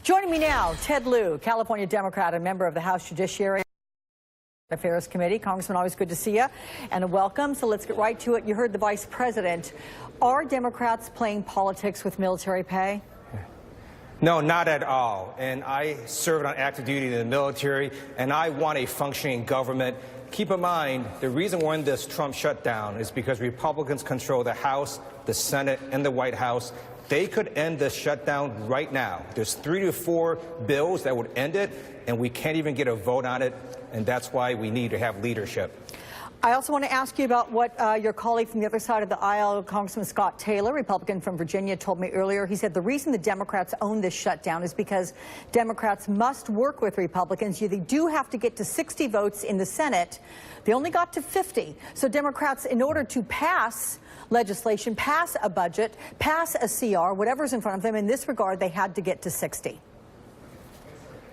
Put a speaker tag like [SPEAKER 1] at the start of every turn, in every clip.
[SPEAKER 1] Joining me now, Ted Lieu, California Democrat and member of the House Judiciary Affairs Committee. Congressman, always good to see you and a welcome. So let's get right to it. You heard the Vice President. Are Democrats playing politics with military pay?
[SPEAKER 2] No, not at all. And I served on active duty in the military, and I want a functioning government. Keep in mind, the reason we're in this Trump shutdown is because Republicans control the House, the Senate, and the White House. They could end this shutdown right now. There's 3 to 4 bills that would end it, and we can't even get a vote on it, and that's why we need to have leadership.
[SPEAKER 1] I also want to ask you about what your colleague from the other side of the aisle, Congressman Scott Taylor, Republican from Virginia, told me earlier. He said the reason the Democrats own this shutdown is because Democrats must work with Republicans. They do have to get to 60 votes in the Senate. They only got to 50. So Democrats, in order to pass legislation, pass a budget, pass a CR, whatever's in front of them, in this regard, they had to get to 60.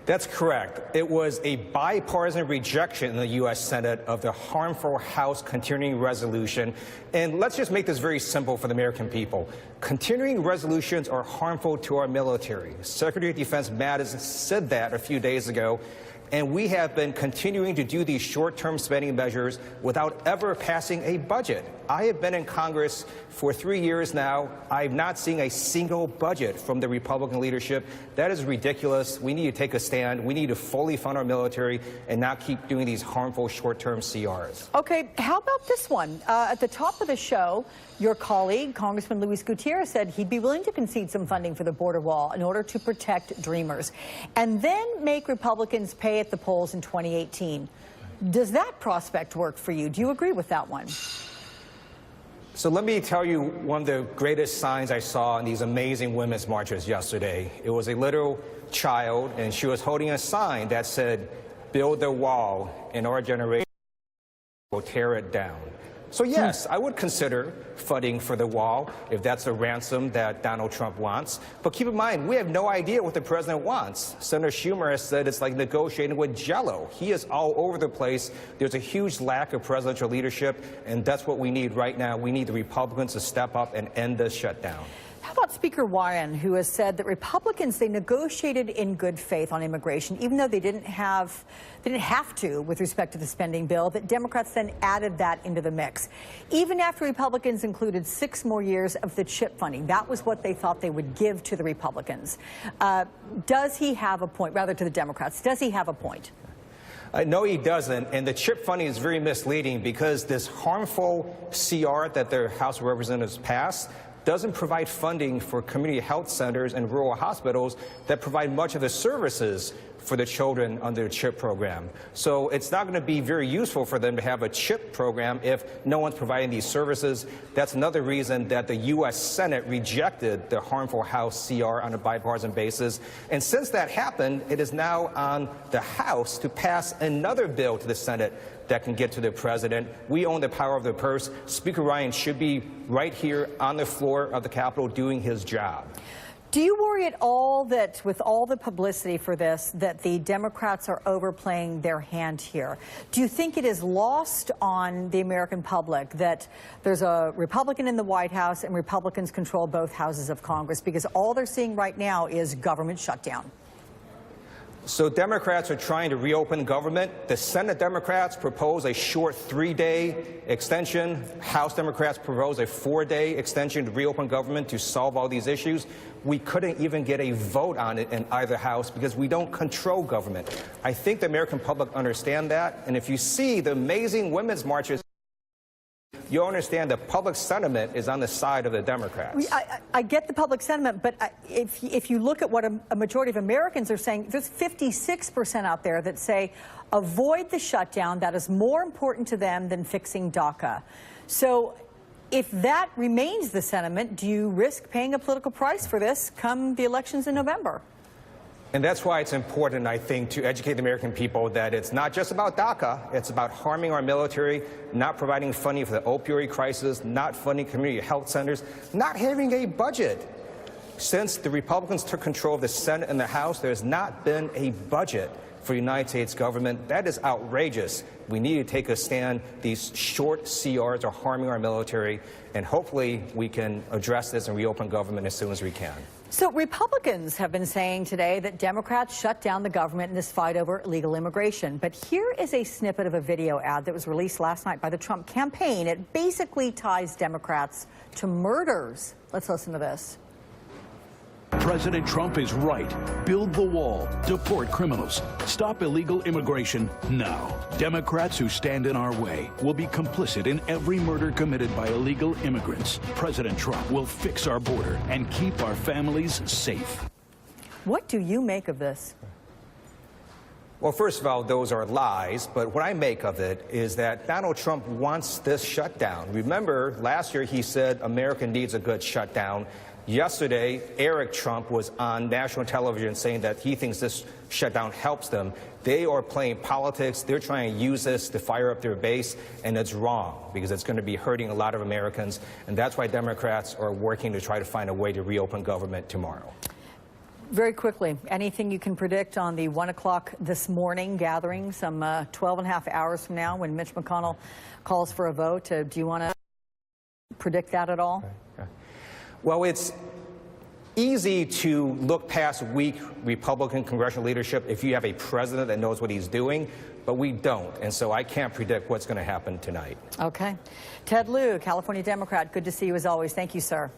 [SPEAKER 2] That's correct. It was a bipartisan rejection in the U.S. Senate of the harmful House continuing resolution. And let's just make this very simple for the American people. Continuing resolutions are harmful to our military. Secretary of Defense Mattis said that a few days ago. And we have been continuing to do these short-term spending measures without ever passing a budget. I have been in Congress for 3 years now. I have not seen a single budget from the Republican leadership. That is ridiculous. We need to take a stand. We need to fully fund our military and not keep doing these harmful short-term CRs.
[SPEAKER 1] Okay, how about this one? At the top of the show, your colleague, Congressman Luis Gutierrez, said he'd be willing to concede some funding for the border wall in order to protect dreamers and then make Republicans pay at the polls in 2018. Does that prospect work for you? Do you agree with that one?
[SPEAKER 2] So let me tell you one of the greatest signs I saw in these amazing women's marches yesterday. It was a little child, and she was holding a sign that said, "Build the wall, and our generation will tear it down." So yes, I would consider funding for the wall if that's the ransom that Donald Trump wants. But keep in mind, we have no idea what the president wants. Senator Schumer has said it's like negotiating with Jell-O. He is all over the place. There's a huge lack of presidential leadership, and that's what we need right now. We need the Republicans to step up and end this shutdown.
[SPEAKER 1] How about Speaker Ryan, who has said that Republicans, they negotiated in good faith on immigration, even though they didn't have to with respect to the spending bill, that Democrats then added that into the mix. Even after Republicans included 6 more years of the CHIP funding, that was what they thought they would give to the Republicans. Does he have a point, rather to the Democrats, does he have a point?
[SPEAKER 2] No, he doesn't. And the CHIP funding is very misleading because this harmful CR that the House of Representatives passed doesn't provide funding for community health centers and rural hospitals that provide much of the services for the children under the CHIP program. So it's not going to be very useful for them to have a CHIP program if no one's providing these services. That's another reason that the U.S. Senate rejected the harmful House CR on a bipartisan basis. And since that happened, it is now on the House to pass another bill to the Senate that can get to the president. We own the power of the purse. Speaker Ryan should be right here on the floor of the Capitol doing his job.
[SPEAKER 1] Do you worry at all that with all the publicity for this, that the Democrats are overplaying their hand here? Do you think it is lost on the American public that there's a Republican in the White House and Republicans control both houses of Congress? Because all they're seeing right now is government shutdown.
[SPEAKER 2] So Democrats are trying to reopen government. The Senate Democrats propose a short 3-day extension. House Democrats propose a 4-day extension to reopen government to solve all these issues. We couldn't even get a vote on it in either house because we don't control government. I think the American public understand that. And if you see the amazing women's marches, you understand the public sentiment is on the side of the Democrats.
[SPEAKER 1] I get the public sentiment, but if you look at what a majority of Americans are saying, there's 56% out there that say avoid the shutdown. That is more important to them than fixing DACA. So if that remains the sentiment, do you risk paying a political price for this come the elections in November?
[SPEAKER 2] And that's why it's important, I think, to educate the American people that it's not just about DACA. It's about harming our military, not providing funding for the opioid crisis, not funding community health centers, not having a budget. Since the Republicans took control of the Senate and the House, there has not been a budget for the United States government. That is outrageous. We need to take a stand. These short CRs are harming our military, and hopefully we can address this and reopen government as soon as we can.
[SPEAKER 1] So Republicans have been saying today that Democrats shut down the government in this fight over illegal immigration. But here is a snippet of a video ad that was released last night by the Trump campaign. It basically ties Democrats to murders. Let's listen to this.
[SPEAKER 3] President Trump is right. Build the wall. Deport criminals. Stop illegal immigration now. Democrats who stand in our way will be complicit in every murder committed by illegal immigrants. President Trump will fix our border and keep our families safe.
[SPEAKER 1] What do you make of this?
[SPEAKER 2] Well, first of all, those are lies, but what I make of it is that Donald Trump wants this shutdown. Remember, last year he said America needs a good shutdown. Yesterday, Eric Trump was on national television saying that he thinks this shutdown helps them. They are playing politics. They're trying to use this to fire up their base, and it's wrong because it's going to be hurting a lot of Americans, and that's why Democrats are working to try to find a way to reopen government tomorrow.
[SPEAKER 1] Very quickly, anything you can predict on the 1 o'clock this morning gathering, some 12 and a half hours from now when Mitch McConnell calls for a vote? Do you want to predict that at all?
[SPEAKER 2] Okay. Well, it's easy to look past weak Republican congressional leadership if you have a president that knows what he's doing, but we don't. And so I can't predict what's going to happen tonight.
[SPEAKER 1] Okay. Ted Lieu, California Democrat, good to see you as always. Thank you, sir.